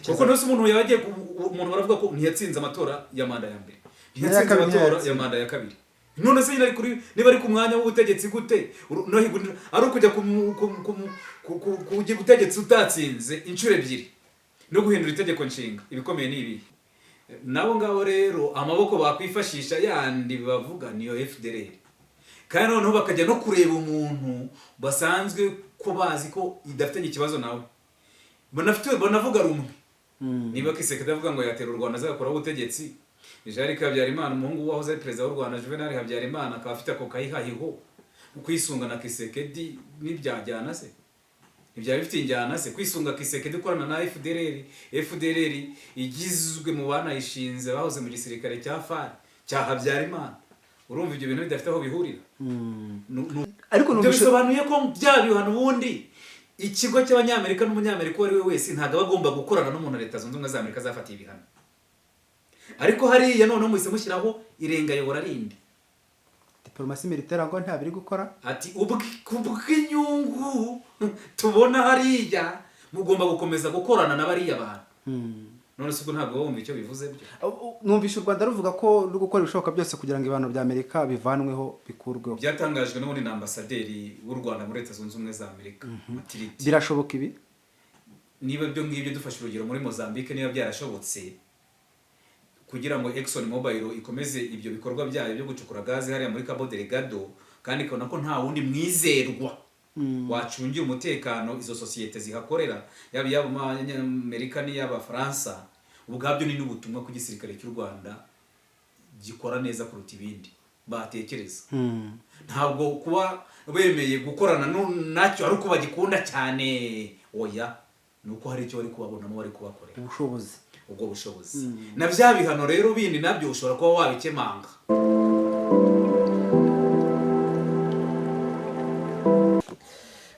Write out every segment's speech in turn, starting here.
kuko nose umuntu yagiye umuntu baravuga ko ntiyatsinze amatora ya manda ya mbere, ntiyatsinze amatora ya manda ya kabiri. None se nyine niba ari ku mwanya w'ubutegetsi gute ari ukujya ku butegetsi utatsinze inshuro ebyiri no guhindura itegeko nshinga, ibikomeye ni ibi. Nabo ngabo rero amaboko bakwifashisha yandi bavuga niyo FDLR, kandi noneho bakajya no kureba umuntu basanzwe ko bazi ko idafitanye ikibazo nawe, banavuga rumwe. Niba Kisekedi avuga ngo yatera u Rwanda azakora ubutegetsi, Jean Habyarimana umuhungu wahoze perezida w'u Rwanda Juvenal Habyarimana akaba afite ako kahihahiho kwisunga na Kisekedi, n'ibyajyana se ibyari bifite injyana se kwisunga Kisekedi ukorana na FDLR igizwe mu banayishinze bahoze mu gisirikare cya FARC cya Habyarimana. Urumva ibyo bintu bidafite aho bihurira. Ariko bisobanuye ko bya bihano ubundi ikigo cy'abanyamerika n'umunyamerika uwo ari we wese ntabwo bagomba gukorana n'umuntu Leta Zunze Ubumwe za Amerika zafatiye ibihano. Ariko hariya noneho muhise mushyiraho irenga yobora rindi diplomasi militaire ngo ntabiri gukora, ati ubw'inyungu tubona hariya mugomba gukomeza gukorana na bariya bantu. None se ubwo ntabwo wumva icyo bivuze byo. Numvisha u Rwanda ruvuga ko ruri gukora ibishoboka byose kugira ngo ibihano bya Amerika bivanweho bikurweho. Byatangajwe n'ubundi na ambasaderi w'u Rwanda muri Leta Zunze Ubumwe za Amerika. Birashoboka ibi? Niba byo ngibyo dufashe urugero muri Mozambique niba byarashobotse kugira ngo Exxon Mobil ikomeze ibyo bikorwa byayo byo gucukura gaze hariya muri Cabo Delgado, kandi ikabona ko nta wundi mwizerwa wacungira umutekano izo sosiyete zihakorera, yaba Amerika n'iyaba Faransa, ubwabyo ni n'ubutumwa ku gisirikare cy'u Rwanda gikora neza kuruta ibindi batekereza. Ntabwo kuba bemeye gukorana nacyo ari uko bagikunda cyane, oya, nuko hari icyo bari kubabonamo bari kubakorera ubwo bushobozi. Na bya bihano rero bindi nabyo ushobora kuba wabikemanga.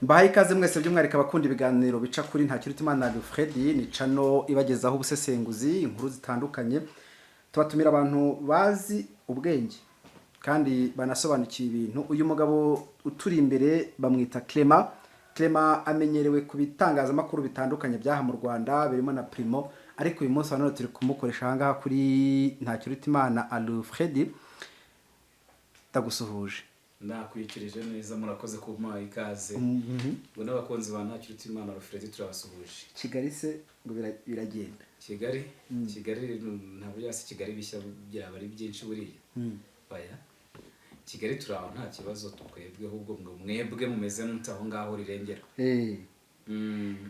Mbahaye ikaze mwese by'umwihariko abakunda ibiganiro bica kuri Ntakirutimana Alfred, ni cano ibagezaho ubusesenguzi, inkuru zitandukanye. Tubatumira abantu bazi ubwenge kandi banasobanukiye ibintu. Uyu mugabo uturi imbere bamwita Clement amenyerewe ku bitangazamakuru bitandukanye byaha mu Rwanda birimo na Primo, ariko uyu munsi hano turi kumukoresha ahangaha kuri Ntakirutimana Alfred. Ndagusuhuje. Ndakwikirije neza, murakoze kumpa ikaze. Ngo n'abakunzi ba Ntakirutimana Alfred turabasuhuje. Kigali se ngo biragenda? Kigali ntabwo yasi Kigali bishya byaba ari byinshi buriya. Baya Kigali turaho nta kibazo, twebwe ahubwo ngo mwebwe mumeze n'utaho ngaho rirengera.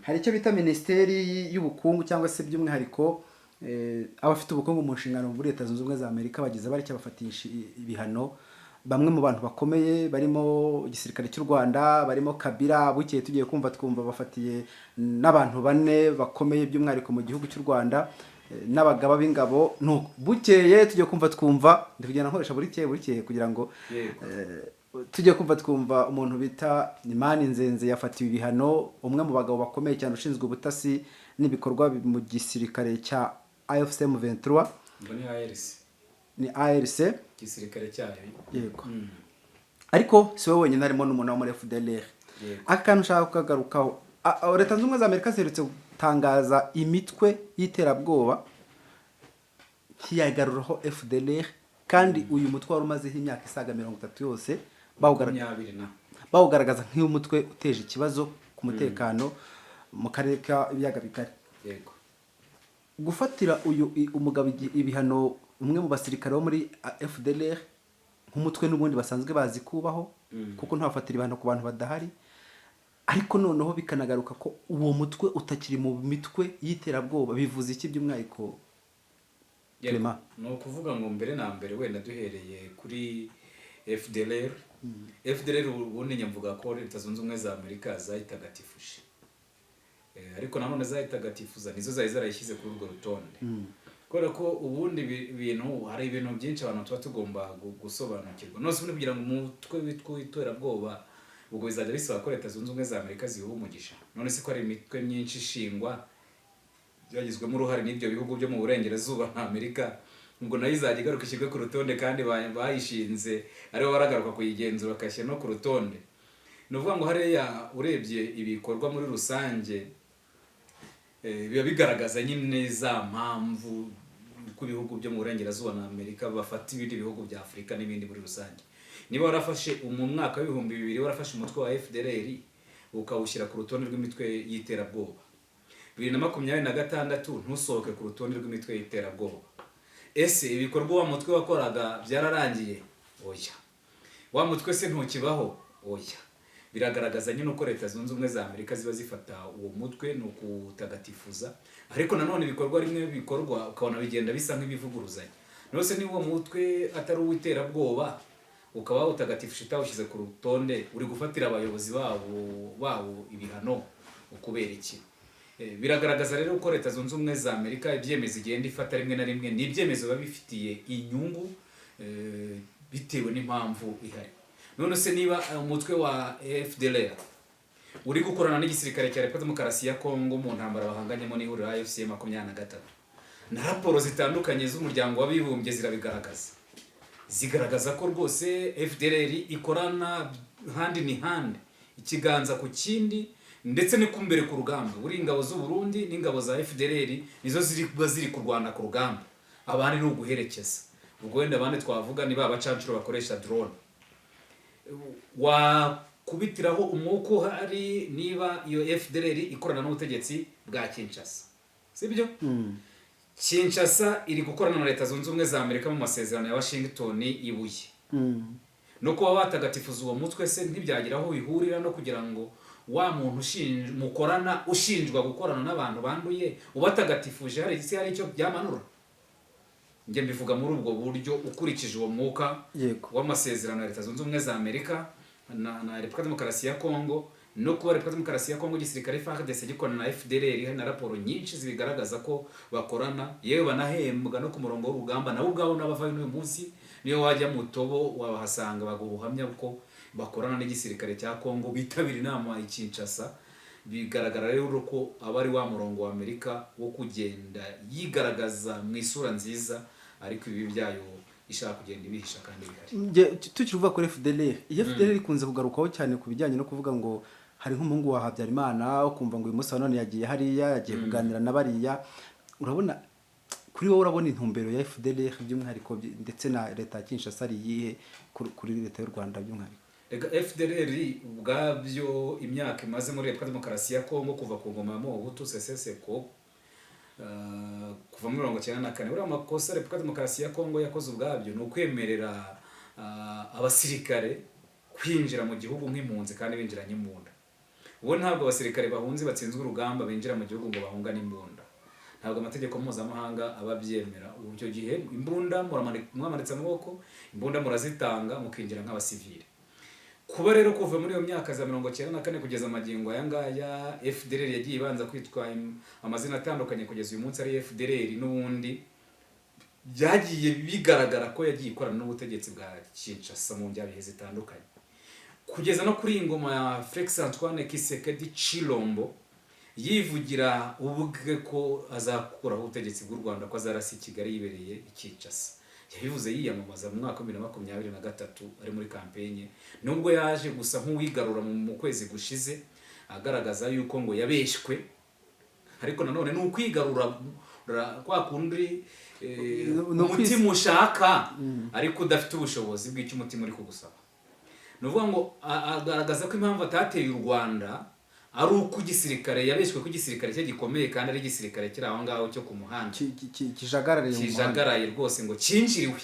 Hari icyo bita Minisiteri y'Ubukungu cyangwa se by'umwihariko abafite ubukungu mu nshingano muri Leta Zunze Ubumwe za Amerika bagize bari cyabafatisha ibihano bamwe mu bantu bakomeye barimo igisirikare cy'u Rwanda, barimo Kabila. Bukeye tugiye twumva bafatiye n'abantu bane bakomeye by'umwihariko mu gihugu cy'u Rwanda n'abagaba b'ingabo. Nuko bukeye tugiye twumva ndikugenda nkoresha bukeye kugira ngo tugiye twumva umuntu bita Imani Nzenze yafatiwe ibihano, umwe mu bagabo bakomeye cyane ushinzwe ubutasi n'ibikorwa mu gisirikare cya AFC M23. Ni ARC gisirikare cyayo. Yego. Ariko si we wenyine, harimo n'umuntu wo muri FDLR. Akantu ushaka kukagarukaho, Leta Zunze Ubumwe za Amerika ziherutse gutangaza imitwe y'iterabwoba ntiyagaruraho FDLR, kandi uyu mutwe wari umazeho imyaka isaga 30 yose bawugaragaza nk'umutwe uteje ikibazo ku mutekano mu karere k'ibiyaga bigari. Yego. Gufatira uyu umugabo ibihano umwe mu basirikare bo muri FDLR nk'umutwe n'ubundi basanzwe bazi kubaho, kuko ntabafatira ibihano ku bantu badahari, ariko noneho bikanagaruka ko uwo mutwe utakiri mu mitwe y'iterabwoba, bivuze iki by'umwihariko Clement? Ni ukuvuga ngo mbere na mbere wenda duhereye kuri FDLR. FDLR ubundi nyamvuga ko Leta Zunze Ubumwe za Amerika zayitagatifuje, ariko nanone zayitagatifuza nizo zari zarayishyize kuri urwo rutonde. Kubera ko ubundi ibintu hari ibintu byinshi abantu tuba tugomba gusobanukirwa. Nose ubundi kugira ngo umutwe w'iterabwoba ubwo bizajya bisaba ko Leta Zunze Ubumwe za Amerika ziha umugisha. None se ko ari imitwe myinshi ishingwa byagizwemo uruhare n'ibyo bihugu byo mu burengerazuba na Amerika, ngo nayo izajya igaruka ishyirwe ku rutonde kandi bayishinze aribo baragaruka kuyigenzura bakashyira no ku rutonde. Ni ukuvuga ngo hariya urebye ibikorwa muri rusange biba bigaragaza nyine za mpamvu ko ibihugu byo mu burengerazuba na Amerika bafata ibindi bihugu bya Afurika n'ibindi muri rusange. Niba warafashe mu mwaka w'ibihumbi 2000 warafashe umutwe wa FDLR ukawushyira ku rutonde rw'imitwe y'iterabwoba, 2026 ntusohoke ku rutonde rw'imitwe y'iterabwoba. Ese ibikorwa wa mutwe wakoraga byararangiye? Oya. Wa mutwe se ntukibaho? Oya. Biragaragaza nyine uko Leta Zunze Ubumwe za Amerika ziba zifata uwo mutwe no kutagatifuza, ariko nanone ibikorwa rimwe bikorwa ukabona bigenda bisa nk'ibivuguruzanya. Nose ni uwo mutwe atari uw'iterabwoba ukaba utagatifusha utawushyize ku rutonde, uri gufatira abayobozi babo ibihano ukubera iki? Biragaragaza rero uko Leta Zunze Ubumwe za Amerika ibyemezo igenda ifata rimwe na rimwe ni ibyemezo babifitiye inyungu bitewe n'impamvu ihari. None se niba umutwe wa FDLR uri gukorana n'igisirikare cya Repubulika Demokarasi ya Kongo mu ntambara bahanganyemo n'ihuriro AFC 23, na raporo zitandukanye z'umuryango w'abibumbye zigaragaza ko rwose FDLR ikorana hand in hand, ikiganza ku kindi, ndetse no kumbere ku rugamba. Uri ingabo z'u Burundi n'ingabo za FDLR nizo ziri kurwana ku rugamba, abandi ni uguherekeza. Ubwo wenda abandi twavuga ni babacancuro bakoresha drone. Wakubitiraho umwuko hari niba iyo FDLR ikorana n'ubutegetsi bwa Kinshasa, sibyo? Kinshasa iri gukorana na Leta Zunze Ubumwe za Amerika mu masezerano ya Washington ibuye. No kuba batagatifuza uwo mutwe se ntibyagiraho bihurira no kugira ngo wa muntu mukorana ushinjwa gukorana n'abantu banduye ubatagatifuje hari icyo byamanura? Nge mbivuga muri ubwo buryo ukurikije uwo mwuka w'amasezerano ya Leta Zunze Ubumwe za Amerika na Repubulika Demokarasi ya Kongo, no kuba Repubulika Demokarasi ya Kongo gisirikare FARDC gikorana na FDLR. Hari na raporo nyinshi zibigaragaza ko bakorana, yewe banahembwa no ku murongo w'urugamba. Nabo ubwabo n'abavayo n'uyu munsi niyo wajya mu tobo wabahasanga baguhamya ko bakorana n'igisirikare cya Kongo, bitabira inama i Kinshasa. Bigaragara rero ko abari wa murongo wa Amerika wo kugenda yigaragaza mu isura nziza, ariko ibi byayo ishaka kugenda ibihisha kandi bihari. Tukivuga kuri FDLR ikunze kugarukaho cyane ku bijyanye no kuvuga ngo hari nk'umuhungu wa Habyarimana ukumva ngo uyu munsi none yagiye hariya yagiye kuganira na bariya. Urabona kuri wowe urabona intumbero ya FDLR by'umwihariko ndetse na Leta ya Kinshasa ari iyihe kuri Leta y'u Rwanda by'umwihariko? FDLR ubwabyo imyaka imaze muri Repubulika Demokarasi ya Kongo kuva ku ngoma ya Mobutu Sese Seko kuva muri 1994, uriya makosa Repubulika Demokarasi ya Kongo yakoze ubwabyo ni ukwemerera abasirikare kwinjira mu gihugu nk'impunzi kandi binjiranye imbunda. Ubu ntabwo abasirikare bahunze batsinzwe urugamba binjira mu gihugu ngo bahungane imbunda, ntabwo amategeko mpuzamahanga ababyemera. Ubu icyo gihe imbunda muramanitse amaboko, imbunda murazitanga mukinjira nk'abasivili. Kuba rero kuva muri iyo myaka za 1994 kugeza magingo aya ngaya FDLR yagiye ibanza kwitwa amazina atandukanye kugeza uyu munsi ari FDLR, n'ubundi byagiye bigaragara ko yagiye ikorana n'ubutegetsi bwa Kinshasa mu byabihe zitandukanye, kugeza no kuri ingoma ya Felix Antoine Tshisekedi Chilombo yivugira ubwe ko azakuraho ubutegetsi bw'u Rwanda, ko azarasi Kigali yibereye i Kinshasa. Yabivuze yiyamamaza mu mwaka wa 2023 ari muri campagne, nubwo yaje gusa nk'uwigarura mu kwezi gushize agaragaza yuko ngo yabeshwe, ariko nanone ni ukwigarura kwa kundi umutima ushaka ariko udafite ubushobozi bw'icyo umutima uri kugusaba. Nuvuga ngo agaragaza ko impamvu atateye u Rwanda ari uko igisirikare yabeshwe ko igisirikare cye gikomeye kandi ari igisirikare kiri aho ngaho cyo ku muhanda kijagaraye rwose ngo cinjiriwe.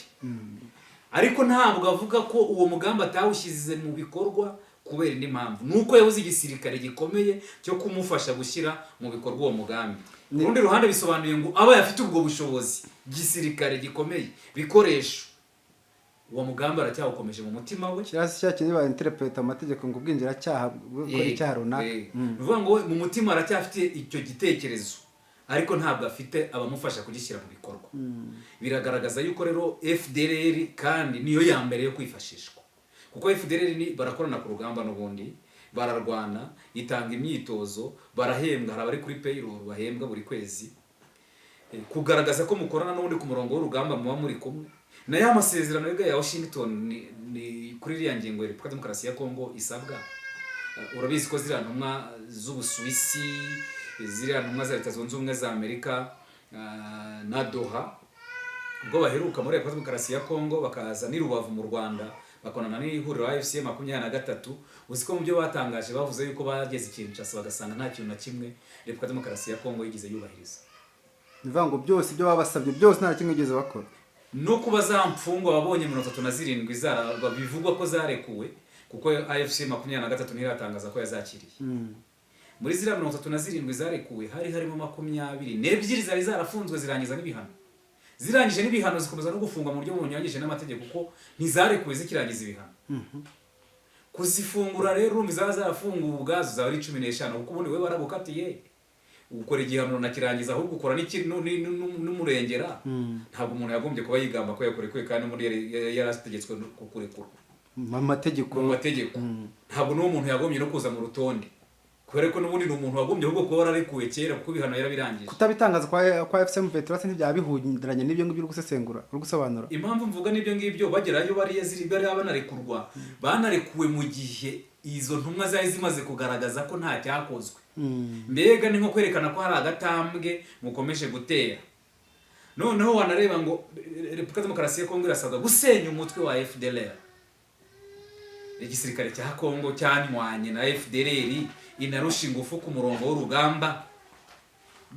Ariko ntabwo avuga ko uwo mugambi atawushyize mu bikorwa kubera indi mpamvu, nuko yabuze igisirikare gikomeye cyo kumufasha gushyira mu bikorwa uwo mugambi. Ku rundi ruhande bisobanuye ngo aba yafite ubwo bushobozi, gisirikare gikomeye, bikoresho, uwo mugambi aracyawukomeje mu mutima we. Kirasi cyakindi ba interpret amategeko ngo ubwinjira cyaha gukora icyaha runaka. Bivuga ngo mu mutima aracyafite icyo gitekerezo, ariko ntabwo afite abamufasha kugishyira mu bikorwa. Biragaragaza yuko rero FDLR kandi niyo ya mbere yo kwifashishwa, kuko FDLR barakorana ku rugamba n'ubundi bararwana, itanga imyitozo, barahembwa, hari abari kuri payroll bahembwa buri kwezi, kugaragaza ko mukorana n'ubundi ku murongo w'urugamba muba muri kumwe. Na ya masezerano ya Washington ni kuri iriya ngingo ya Repubulika Demokarasi ya Kongo isabwa. Urabizi ko ziriya ntumwa z'Ubusuwisi ziriya ntumwa za Leta Zunze Ubumwe za Amerika na Doha ubwo baheruka muri Repubulika Demokarasi ya Kongo bakaza ni Rubavu mu Rwanda bakonana n'ihuriro AFC 23 uziko mu byo batangaje bavuze yuko bageze Kinshasa bagasanga nta kintu na kimwe Repubulika Demokarasi ya Kongo yigize yubahiriza. Nivuga ngo byose ibyo babasabye byose nta kimwe yigeze bakora. No kuba za mfungwa babonye 37 zara bivugwa ko zarekuwe kuko AFC 23 ntiratangaza ko yazakiriye. Muri zira 37 zarekuwe hari harimo 20 n'ebyiri zari zarafunzwe zirangiza n'ibihano. Zirangije n'ibihano zikomeza no gufungwa mu buryo bunyuranyije n'amategeko kuko ntizarekuwe zikirangiza ibihano. Kuzifungura rero urumva zarafunguwe ubwazo za 15 kuko ubundi we baragukatiye ukora igihano nakirangiza ahubwo ukora n'umurengera ntabwo umuntu yagombye kuba yigamba ko yakorekuwe kandi muri yarategetswe kukurekura mu mategeko ntabwo n'uwo muntu yagombye no kuza mu rutonde kubera ko n'ubundi ni umuntu wagombye ahubwo kuba wararekuwe kera kuko ibihano yarabirangije. Kutabitangaza kwa FCM Veterans ntibyabihundiranye n'ibyo ngibyo uri gusesengura uri gusobanura. Impamvu mvuga n'ibyo ngibyo bagerayo bari banarekurwa banarekuwe mu gihe izo ntumwa zari zimaze kugaragaza ko nta cyakozwe. Mbega ni nko kwerekana ko hari agatambwe mukomeje gutera. Noneho wanareba ngo Repubulika Demokarasi ya Kongo irasabwa gusenya umutwe wa FDLR. Igisirikare cya Kongo cyanywanye na FDLR inarusha ingufu ku murongo w'urugamba.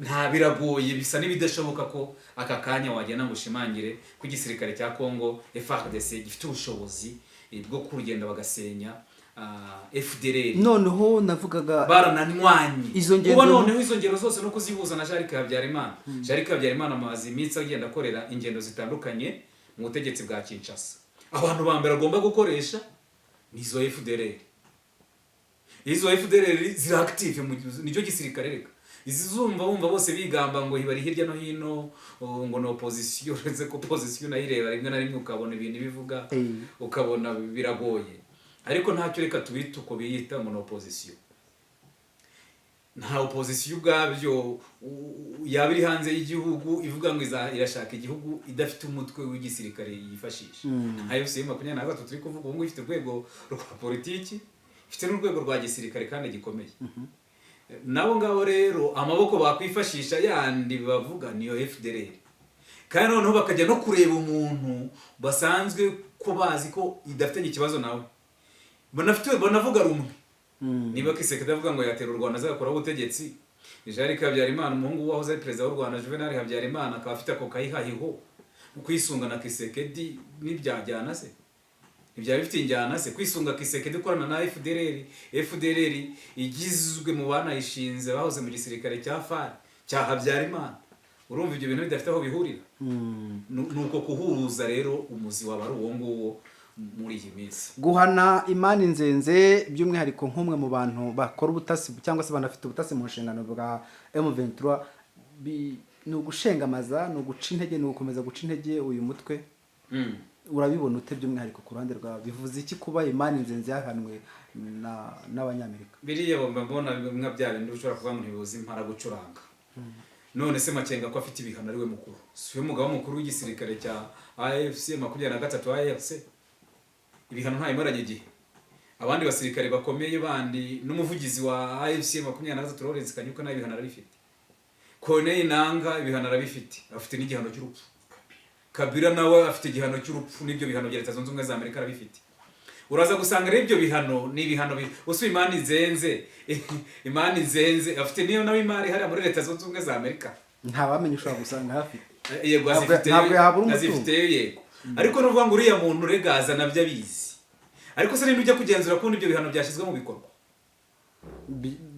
Nta biragoye bisa n'ibidashoboka ko aka kanya wagenda ngo ushimangire ku gisirikare cya Kongo FARDC gifite ubushobozi bwo kurugenda bagasenya FDLR. Noneho navugaga barananywanye izo ngendo kuba noneho izo ngendo zose no kuzihuza na Jean-Luc Habyarimana. Jean-Luc Habyarimana amazi imitsi agenda akorera ingendo zitandukanye mu butegetsi bwa Kinshasa. Abantu bambere agomba gukoresha nizo FDLR. Izo FDLR ziri active mu nicyo gisirikare reka. Izizumva bumva bose bigamba ngo bari hirya no hino ngo no opposition uretse ko opposition nayireba rimwe na rimwe ukabona ibintu bivuga ukabona biragoye. Ariko ntacyo reka tubita uko biyita ngo no opposition. Nta opposition ubwabyo yabiri hanze y'igihugu ivuga ngo irashaka igihugu idafite umutwe w'igisirikare yifashisha. Ayo se 23 turi kuvuga ubu ifite urwego rwa politiki ifite n'urwego rwa gisirikare kandi gikomeye. Nabo ngabo rero amaboko bakwifashisha yandi bavuga niyo FDLR. Kandi noneho bakajya no kureba umuntu basanzwe ko bazi ko idafitanye ikibazo nawe. Banavuga rumwe. Niba Kisekedi avuga ngo yatera u Rwanda azakora ubutegetsi, Jean-Luc Habyarimana umuhungu wahoze ari perezida w'u Rwanda Juvenal Habyarimana akaba afite ako kayihahiho kwisunga na Kisekedi n'ibyajyana se. Ibya bifite injyana se kwisunga Kisekedi ukorana na FDLR igizwe mu bana yishinze bahoze mu gisirikare cya FARC cya Habyarimana. Urumva ibyo bintu bidafite aho bihurira. Nuko kuhuruza rero umuzi waba ari uwo nguwo muri iyi minsi. Guhana Imani Nzenze by'umwihariko nk'umwe mu bantu bakora ubutasi cyangwa se banafite ubutasi mu nshingano bwa M23 ni ugushengamaza no guca intege no gukomeza guca intege uyu mutwe. Urabibona ute by'umwihariko ku ruhande rwa bivuze iki kuba Imani Nzenze yahanwe n'abanyamerika? Biriya mbona bimwe bya bindi ushobora kuvuga ngo ntibuzi impara gucuranga. None se Makenga ko afite ibihano ari we mukuru. Si we mugabo mukuru w'igisirikare cya AFC 23 AFC. Ibihano nta imaranye igihe. Abandi basirikare bakomeye bandi n'umuvugizi wa AFC 23 Lawrence Kanyuka nayo ibihano arabifite. Corneille Nanga ibihano arabifite. Afite n'igihano cy'urupfu. Kabila nawe afite igihano cy'urupfu n'ibyo bihano bya Leta Zunze Ubumwe za Amerika arabifite. Uraza gusanga rero ibyo bihano ni ibihano usu Imani Nzenze afite niyo nawe imari hari muri Leta Zunze Ubumwe za Amerika. Nta bamenye ushobora gusanga hafi. Yego azifite yego. Ariko nuvuga ngo uriya muntu regaza nabyo abizi. Ariko se ujya kugenzura ko ibyo bihano byashizwe mu bikorwa.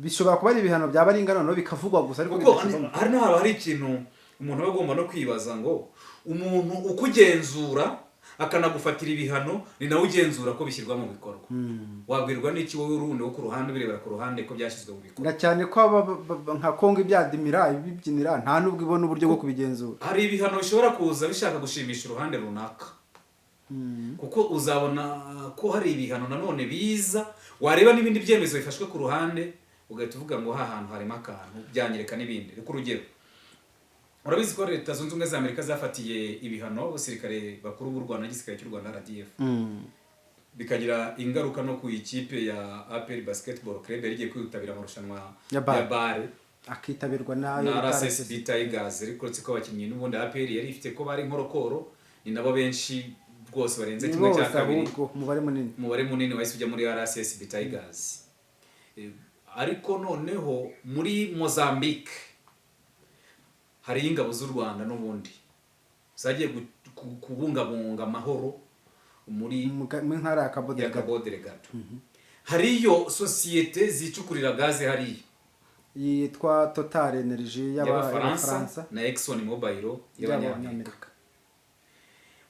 Bishobora kuba ari ibihano byaba ari ingano no bikavugwa gusa ariko hari ikintu umuntu agomba no kwibaza ngo umuntu ukugenzura akanagufatira ibihano ni nawe ugenzura ko bishyirwa mu bikorwa. Wabwirwa n'iki wowe urundi wo ku ruhande birebera ku ruhande ko byashyizwe mu bikorwa. Na cyane ko nka Kongo ibyadimira ibibyinira nta nubwo ibona uburyo bwo kubigenzura. Hari ibihano bishobora kuza bishaka gushimisha uruhande runaka. Kuko uzabona ko hari ibihano nanone biza wareba n'ibindi byemezo bifashwe ku ruhande ugahita uvuga ngo ha hantu harimo akantu byanyereka n'ibindi. Riko urugero urabizi ko Leta Zunze Ubumwe za Amerika zafatiye ibihano abasirikare bakuru b'u Rwanda n'igisirikare cy'u Rwanda RDF. Bikagira ingaruka no ku ikipe ya APR Basketball Club yarigiye kwitabira amarushanwa ya bare akitabirwa nayo na RSSB Tigers ariko uretse ko abakinnyi n'ubundi APR yari ifite ko bari nkorokoro ni nabo benshi rwose barenze kimwe cya kabiri umubare munini wahise ujya muri RSSB Tigers. Ariko noneho muri Mozambique hari ingabo z'u Rwanda n'ubundi zagiye kubungabunga amahoro muri ntara ya Cabo Delgado. Hariyo sosiyete zicukurira gaze hariya yitwa Total Energy y'Abafaransa na Exxon Mobil y'Abanyamerika.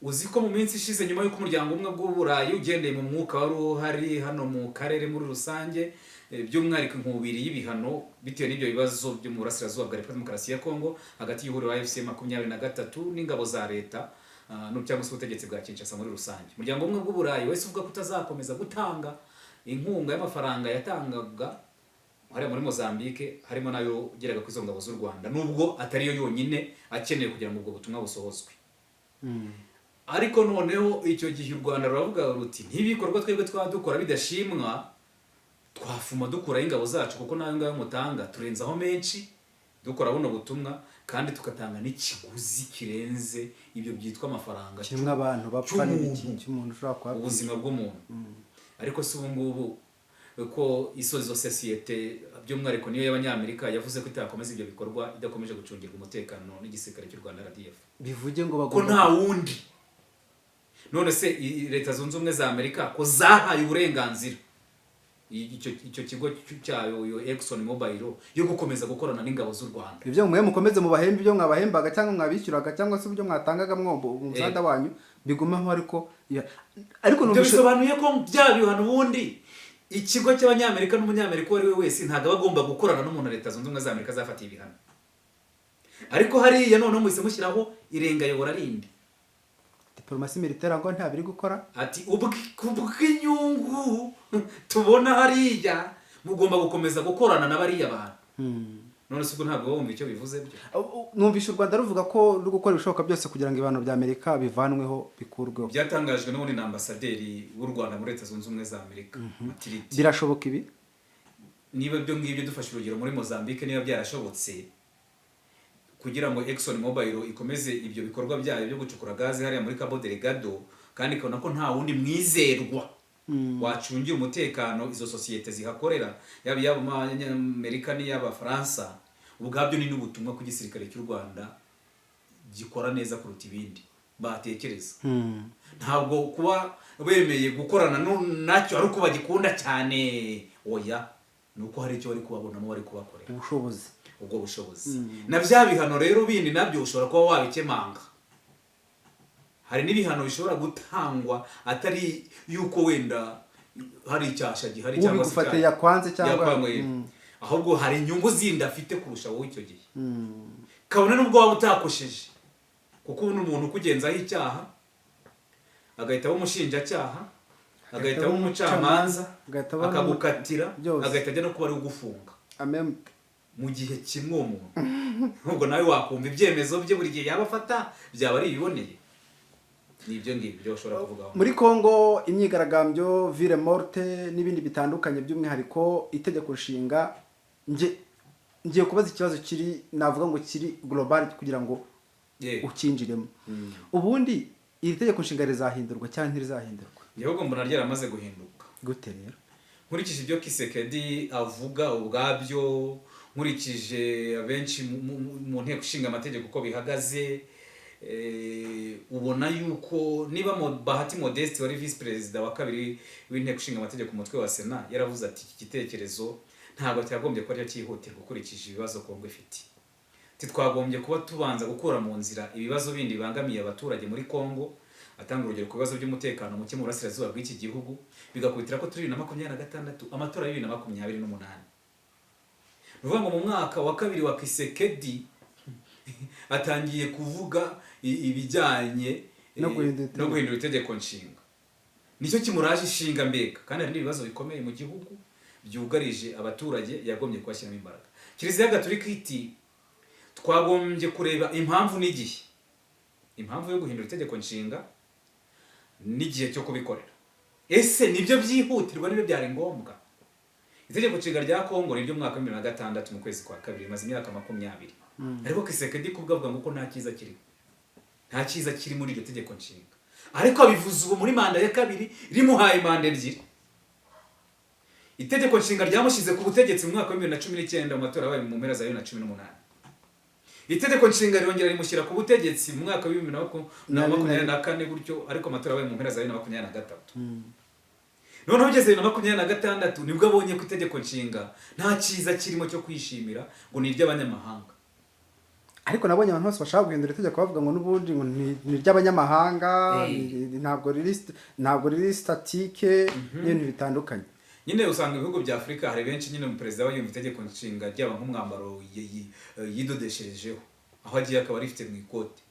Uzi ko mu minsi ishize nyuma y'uko umuryango umwe bw'Uburayi ugendeye mu mwuka wari uhari hano mu karere muri rusange by'umwihariko inkubiri y'ibihano bitewe n'ibyo bibazo byo mu burasirazuba bwa Repubulika Demokarasi ya Kongo hagati y'ihuriro AFC 23 n'ingabo za leta cyangwa se ubutegetsi bwa Kinshasa muri rusange. Umuryango umwe bw'Uburayi wese uvuga ko utazakomeza gutanga inkunga y'amafaranga yatangaga hariya muri Mozambique harimo nayo geraga ku izo ngabo z'u Rwanda nubwo atari yo yonyine akeneye kugira ngo ubwo butumwa busohozwe. Ariko noneho icyo gihe u Rwanda ruravuga ruti ntibikorwa twebwe twadukora bidashimwa twafuma dukura ingabo zacu kuko nayo ngayo mutanga turenzaho menshi dukora buno butumwa kandi tukatanga n'ikiguzi kirenze ibyo byitwa amafaranga kimwe abantu bapfa n'ibiki cy'umuntu ushobora kwa ubuzima bw'umuntu. Ariko si ubu ngubu ko izo sosiyete by'umwihariko niyo y'Abanyamerika yavuze ko itakomeza ibyo bikorwa idakomeje gucungirwa umutekano n'igisirikare cy'u Rwanda RDF bivuge ngo bagomba ko nta wundi none se leta zunze ubumwe za Amerika ko zahaye uburenganzira icyo kigo cyayo Exxon Mobil yo gukomeza gukorana n'ingabo z'u Rwanda. Ibyo mwe mukomeze mu bahembe ibyo mwabahembaga cyangwa mwabishyuraga cyangwa se ibyo mwatangaga umuzada wanyu bigumeho ariko bisobanuye ko bya bihano ubundi ikigo cy'Abanyamerika n'umunyamerika uwo ari we wese ntabwo bagomba gukorana n'umuntu leta zunze ubumwe za Amerika zafatiye ibihano. Ariko hariya noneho muhise mushyiraho irenga yobora rindi diplomasi militaire ngo nta biri gukora ati ubw'inyungu tubona hariya mugomba gukomeza gukorana na bariya bantu. None se ubwo ntabwo wumva icyo bivuze byo numvisha u Rwanda ruvuga ko ruri gukora ibishoboka byose kugira ngo ibihano bya Amerika bivanweho bikurweho. Byatangajwe n'ubundi na ambasaderi w'u Rwanda muri Leta Zunze Ubumwe za Amerika. Birashoboka ibi niba byo ngibyo dufashe urugero muri Mozambique niba byarashobotse kugira ngo Exxon Mobil ikomeze ibyo bikorwa byayo byo gucukura gaze hariya muri Cabo Delgado kandi ikabona ko nta wundi mwizerwa wacungira umutekano izo sosiyete zihakorera yaba y'Abanyamerika n'iy'Abafaransa ubwabyo ni n'ubutumwa ku gisirikare cy'u Rwanda gikora neza kuruta ibindi batekereza. Ntabwo kuba bemeye gukorana nacyo ari uko bagikunda cyane oya nuko hari icyo bari kubabonamo bari kubakorera ubwo bushobozi. Na bya bihano rero bindi nabyo ushobora kuba wabikemanga. Hari n'ibihano bishobora gutangwa atari yuko wenda hari icyasha gihari cyangwa se yakwanze cyangwa ahubwo hari inyungu zindi afite kurusha wowe icyo gihe. Kabone nubwo waba utakosheje kuko ubu umuntu kugenzaho icyaha agahita umushinjacyaha agahita umucamanza akagukatira agahita ajya no kuba ari ugufunga mu gihe kimwe umuntu nubwo nawe wakumva ibyemezo bye buri gihe yaba afata byaba ari ibiboneye. Nibyo ngibyo ushobora kuvuga muri Kongo imyigaragambyo ville morte n'ibindi bitandukanye by'umwihariko itegeko nshinga ngiye kubaza ikibazo kiri navuga ngo kiri global kugira ngo ukinjiremo. Ubundi iri tegeko nshinga rizahindurwa cyangwa ntirizahindurwa? Yego mbona ryaramaze guhinduka. Gute rero? Nkurikije ibyo Kisekedi avuga ubwabyo nkurikije abenshi mu nteko ishinga amategeko uko bihagaze ubona yuko niba Bahati Modeste wari vice president wa kabiri w'inteko ishinga amategeko umutwe wa Sena yaravuze ati iki gitekerezo ntabwo cyagombye ko ari cyihutirwa ukurikije ibibazo Kongo ifite. Titwagombye kuba tubanza gukura mu nzira ibibazo bindi bibangamiye abaturage muri Kongo atanga urugero ku bibazo by'umutekano muke mu burasirazuba bw'iki gihugu bigakubitira ko 2026 amatora ya 2028 ruvuga ngo mu mwaka wa kabiri wa Kisekedi atangiye kuvuga ibijyanye no guhindura itegeko nshinga. Nicyo kimuraje ishinga mbega kandi hari n'ibibazo bikomeye mu gihugu byugarije abaturage yagombye kwashyiramo imbaraga. Kiliziya Gatolika iti twagombye kureba impamvu n'igihe impamvu yo guhindura itegeko nshinga n'igihe cyo kubikorera. Ese nibyo byihutirwa nibyo byari ngombwa? itegeko nshinga rya Kongo ni ryo mwaka wa 2006 mu kwezi kwa kabiri, maze imyaka 20. Ariko Kisekedi kuvuga ngo nta cyiza kiri. Nta cyiza kiri muri iryo tegeko nshinga. Ariko abivuze ubu muri manda ya kabiri rimuhaye manda ebyiri. Itegeko nshinga ryamushize ku butegetsi mu mwaka wa 2019 mu matora yabaye mu mpera za 2018. Itegeko nshinga rirongera rimushyira ku butegetsi mu mwaka wa 2024 gutyo, ariko amatora yabaye mu mpera za 2023. Noneho ugeze 2026 nibwo abonye ku itegeko nshinga nta cyiza kirimo cyo kwishimira ngo ni iry'abanyamahanga. Ariko nabonye abantu bose bashaka guhindura itegeko bavuga ngo n'ubundi ngo ni iry'abanyamahanga, ntabwo riri statike n'ibintu bitandukanye. Nyine usanga ibihugu bya Afrika hari benshi nyine mu president wayumva itegeko nshinga ryaba nk'umwambaro yidodesherejeho aho agiye akaba rifite mu ikote.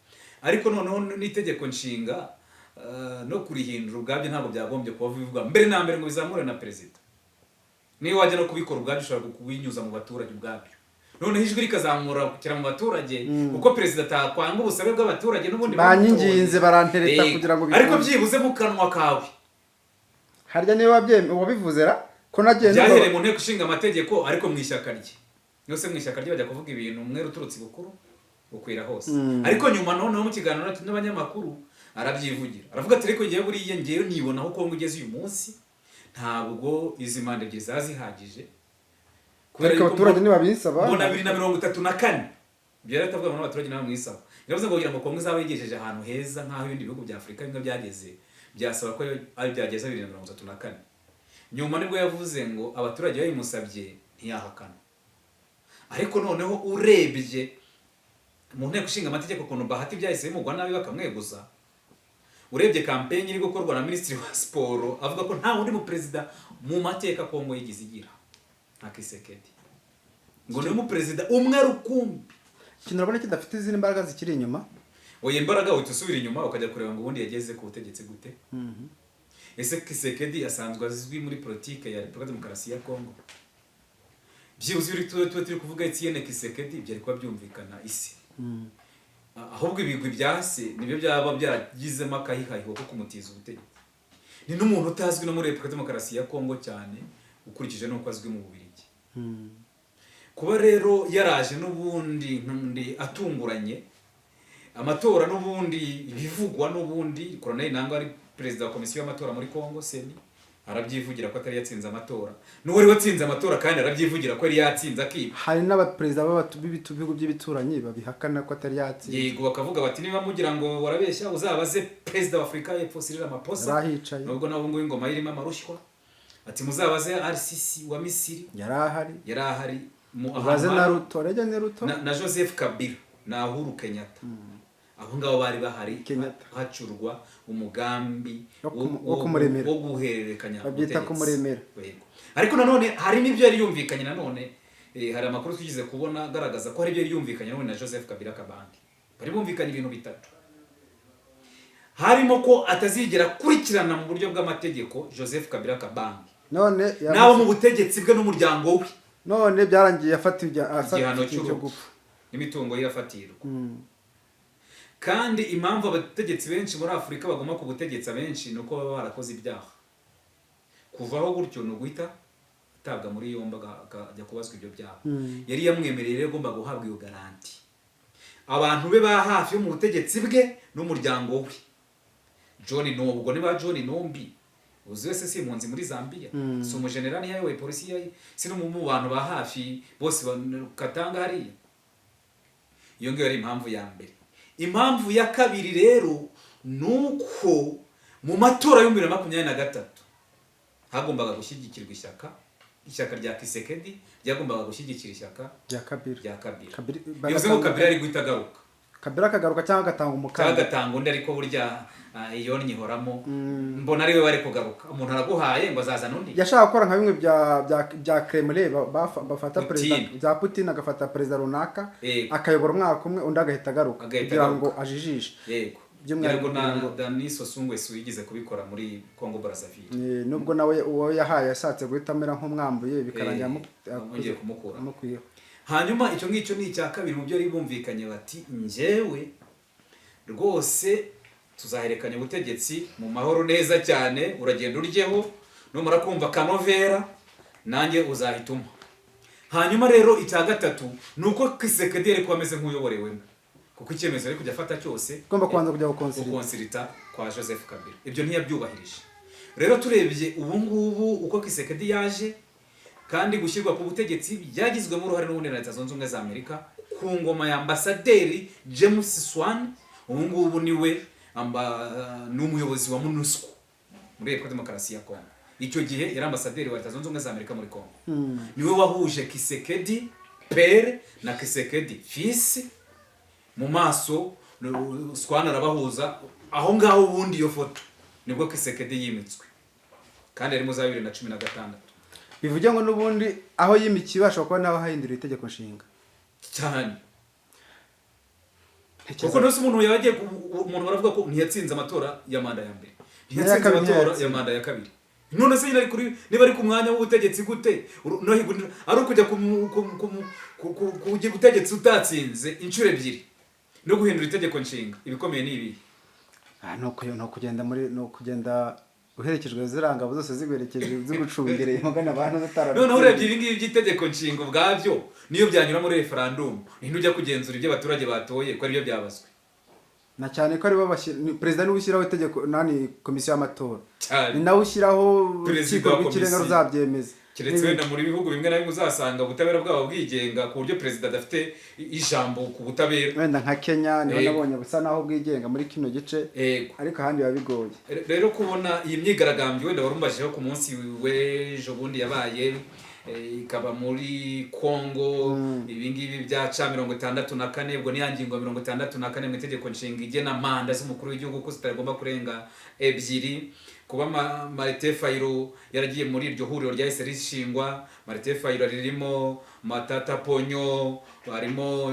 Ariko noneho n'itegeko nshinga no kurihindura ubwabyo ntabwo byagombye kuba bivuga mbere na mbere ngo bizamure na president. Niyo wajya no kubikora ubwabyo ushobora kubinyuza mu baturage ubwabyo. Noneho ijwi rikazamura kukira mu baturage kuko president atakwanga ubusabe bw'abaturage n'ubundi banyinginze barantereta kugira ngo ariko byibuze mu kanwa kawe. Harya niba wabivuze ra ko nagende byahereye mu nteko ishinga amategeko ariko mu ishyaka rye. Yose mu ishyaka rye bajya kuvuga ibintu umwe uturutse bukuru ukwira hose. Ariko nyuma noneho mu kiganiro n'abanyamakuru arabyivugira. Aravuga ati ariko ngiye buriye ngiye nibona aho Kongo ugeze uyu munsi ntabwo izi manda ebyiri zazihagije. Kubera ko abaturage nibabisaba mbona 2034 byari atavuga ngo abaturage nabo mwisaba. Yavuze ngo kugira ngo Kongo izaba yigejeje ahantu heza nk'aho ibindi bihugu bya Afrika bimwe byageze byasaba ko ari byageza 2034. Nyuma nibwo yavuze ngo abaturage bayimusabye ntiyahakana. Ariko noneho urebye mu nteko ishinga amategeko kuntu Bahati byahise bimugwa nabi bakamweguza. Urebye campaign iri gukorwa na Ministry wa Sport avuga ko nta wundi mu president mu mateka Kongo yigize igira nka Kisekedi. Ngo ni mu president umwe rukumbi. Kintu urabona kidafite izindi mbaraga zikiri inyuma. Oye imbaraga utusubira inyuma ukajya kureba ngo ubundi yageze ku butegetsi gute. Ese Kisekedi yasanzwe azwi muri politique ya Repubulika Demokarasi ya Kongo. Byibuze uri turi kuvuga Etienne Kisekedi byari kuba byumvikana isi. Ahubwo ibigwi byase nibyo byaba byaragizemo akahihahiho ko kumutiza ubutegetsi. Ni n'umuntu utazwi no muri Repubulika Demokarasi ya Kongo cyane ukurikije nuko azwi mu Bubiligi. Kuba rero yaraje n'ubundi atunguranye amatora n'ubundi ibivugwa n'ubundi Colonel Nango ari president wa komisiyo y'amatora muri Kongo Seni arabyivugira ko atari yatsinze amatora n'uwari watsinze amatora kandi arabyivugira ko yari yatsinze akiba. Hari n'abaperezida b'ibihugu by'ibituranyi babihakana ko atari yatsinze. Yego bakavuga bati niba mugira ngo warabeshya uzabaze president wa Afrika y'Epfo Cyril Ramaphosa nubwo nabo ngo ingoma irimo amarushywa ati muzabaze RCC wa Misiri yari ahari mubaze Naruto na Joseph Kabila na Uhuru Kenyatta. Aho ngabo bari bahari hacurwa umugambi wo guhererekanya babyita kumuremera. Ariko nanone hari n'ibyo yari yumvikanye nanone hari amakuru tugize kubona agaragaza ko hari ibyo yari yumvikanye nanone na Joseph Kabila Kabandi. Bari bumvikanye ibintu bitatu. Harimo ko atazigera kurikirana mu buryo bw'amategeko Joseph Kabila Kabandi. None nabo mu butegetsi bwe n'umuryango we. None byarangiye yafatiye cyo gupfa. N'imitungo yafatirwa. Kandi impamvu abategetsi benshi muri Afrika bagoma ku butegetsi abenshi nuko baba barakoze ibyaha. Kuvaho gutyo no guhita atabwa muri yomba ajya kubazwa ibyo byaha. Yari yamwemereye rero agomba guhabwa iyo garanti. Abantu be ba hafi yo mu butegetsi bwe n'umuryango we. John Nobwo niba John Nombi uzi wese si impunzi muri Zambia. Si umugenerali yayoboye polisi yayi si no mu bantu ba hafi bose Katanga hariya. Iyo ngiyo ari impamvu ya mbere. Impamvu ya kabiri rero nuko mu matora ya 2023 hagombaga gushyigikirwa ishyaka rya Kisekedi ryagombaga gushyigikira ishyaka rya Kabila. Bivuze ko Kabila ari guhita agaruka. Kabila kagaruka cyangwa gatanga umukanda. Gatanga undi ariko burya iyo nyihoramo mbona ari we bari kugaruka. Umuntu araguhaye ngo azazana undi. Yashaka gukora nka bimwe bya Kremlin bafata president bya Putin agafata president runaka akayobora umwaka umwe undi agahita agaruka kugira ngo ajijishe. Yego. By'umwihariko na Denis Sassou Nguesso wigize kubikora muri Congo Brazzaville. Nubwo nawe uwo yahaye yashatse guhita amera nk'umwambuye bikarangira amugiye kumukura. Hanyuma icyo ngicyo ni icya kabiri mu byo ari bumvikanye bati njyewe rwose tuzaherekanya ubutegetsi mu mahoro neza cyane uragenda uryeho numara kumva kanovera nanjye uzahituma. Hanyuma rero icya gatatu ni uko Kisekedi yari kuba ameze nk'uyoborewemo, kuko icyemezo ari kujya afata cyose ugomba kubanza kujya gukonsirita kwa Joseph Kabila. Ibyo ntiyabyubahirije. Rero turebye ubu ngubu uko Kisekedi yaje kandi gushyirwa ku butegetsi byagizwemo uruhare n'ubundi na Leta Zunze Ubumwe za Amerika ku ngoma ya Ambasaderi James Swan. Ubu ngubu niwe n'umuyobozi wa MONUSCO muri Repubulika Demokarasi ya Kongo. Icyo gihe yari ambasaderi wa Leta Zunze Ubumwe za Amerika muri Kongo. Niwe wahuje Kisekedi pere na Kisekedi fils mu maso. Swan arabahuza aho ngaho. Ubundi iyo foto nibwo Kisekedi yimitswe kandi ari mu za 2016. bivuge ngo n'ubundi aho yimikiye bashobora kuba naho hahindura itegeko nshinga cyane, kuko nose umuntu yagiye umuntu baravuga ko ntiyatsinze amatora ya manda ya mbere, ntiyatsinze amatora ya manda ya kabiri. None se nyine niba ari ku mwanya w'ubutegetsi gute ari ukujya ku butegetsi utatsinze inshuro ebyiri no guhindura itegeko nshinga? Ibikomeye ni ibi. No kugenda uherekejwe zirangabo zose zigwerekeje zigucungereye magana abantu batara. Noneho urebye ibi ngibi by'itegeko nshinga ubwabyo niyo byanyura muri referendum, ntujya kugenzura ibyo abaturage batoye ko ari byo byabazwe. Na cyane ko ari bo president niwe ushyiraho itegeko komisiyo y'amatora, ni nawe ushyiraho urukiko rw'ikirenga ruzabyemeza. Keretse wenda muri bihugu bimwe na bimwe uzasanga ubutabera bwabo bwigenga ku buryo perezida adafite ijambo ku butabera. Wenda nka Kenya niho nabonye busa naho bwigenga muri kino gice, ariko ahandi biba bigoye. Rero kubona iyi myigaragambyo wenda warumbajeho ku munsi w'ejo bundi yabaye ikaba muri Kongo, ibingibi bya ca 64 ubwo niya ngingo 64 mu itegeko nshinga igena manda z'umukuru w'igihugu ko zitagomba kurenga ebyiri. Kuba Martin Fayulu yaragiye muri iryo huriro ryahise rishingwa. Martin Fayulu ririmo Matata Ponyo, harimo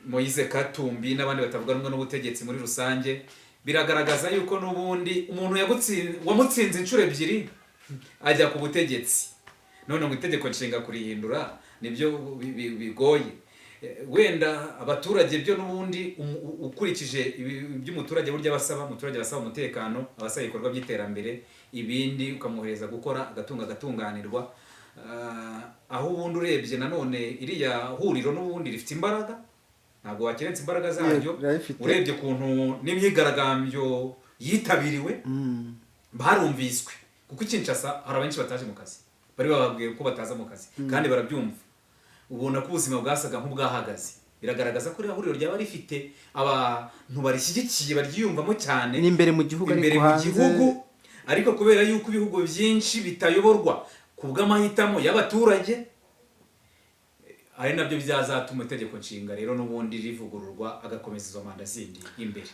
Moise Katumbi n'abandi batavuga rumwe n'ubutegetsi muri rusange. Biragaragaza yuko n'ubundi umuntu wamutsinze inshuro ebyiri ajya ku butegetsi, none mu itegeko nshinga kurihindura nibyo bigoye. Wenda abaturage byo n'ubundi ukurikije iby'umuturage burya umuturage basaba umutekano, abasaba ibikorwa by'iterambere, ibindi ukamwohereza gukora agatunganirwa. Aho ubundi urebye nanone iriya huriro n'ubundi rifite imbaraga, ntabwo wakerensa imbaraga zaryo. Urebye ukuntu n'imyigaragambyo yitabiriwe barumviswe, kuko Kinshasa hari abenshi bataje mu kazi, bari bababwiye ko bataza mu kazi kandi barabyumva. Ubona ko ubuzima bwasaga nk'ubwahagaze. Biragaragaza ko huriro ryaba rifite abantu barishyigikiye baryiyumvamo cyane n'imbere mu gihugu ariko kubera yuko ibihugu byinshi bitayoborwa ku bw'amahitamo y'abaturage, ari nabyo byazatuma itegeko nshinga rero n'ubundi rivugururwa agakomeza izo manda zindi imbere.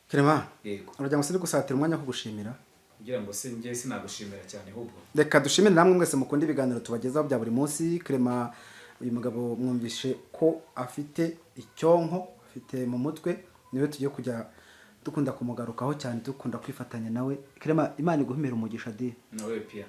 Clement, urajya ngo gusatira umwanya wo kugushimira kugira ngo njye sinagushimira cyane, ahubwo reka dushimire namwe mwese mukunda ibiganiro tubagezaho bya buri munsi. Clement, uyu mugabo mwumvishe ko afite icyonko, afite mu mutwe, niwe tugiye kujya dukunda kumugarukaho cyane, dukunda kwifatanya nawe. Clement, Imana iguhumira umugisha di nawe pia.